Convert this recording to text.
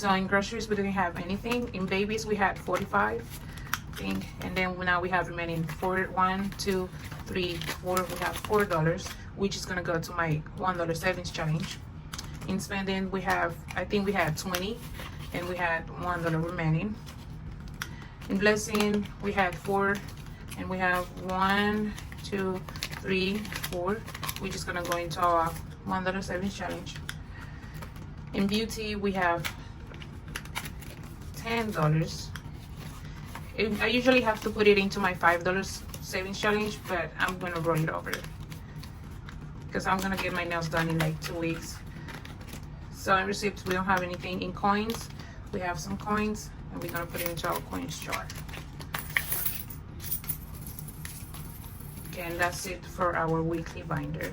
So in groceries, we didn't have anything. In babies, we had 45, I think. And then now we have remaining 4, 1, 2, 3, 4. We have $4, which is gonna go to my $1 savings challenge. In spending, we have, I think we had 20, and we had $1 remaining. In blessing, we had 4, and we have 1, 2, 3, 4, which is gonna go into our $1 savings challenge. In beauty, we have $10. I usually have to put it into my $5 savings challenge, but I'm gonna roll it over because I'm gonna get my nails done in like 2 weeks. So in receipts, we don't have anything. In coins, we have some coins, and we're gonna put it into our coins jar. Okay, and that's it for our weekly binder.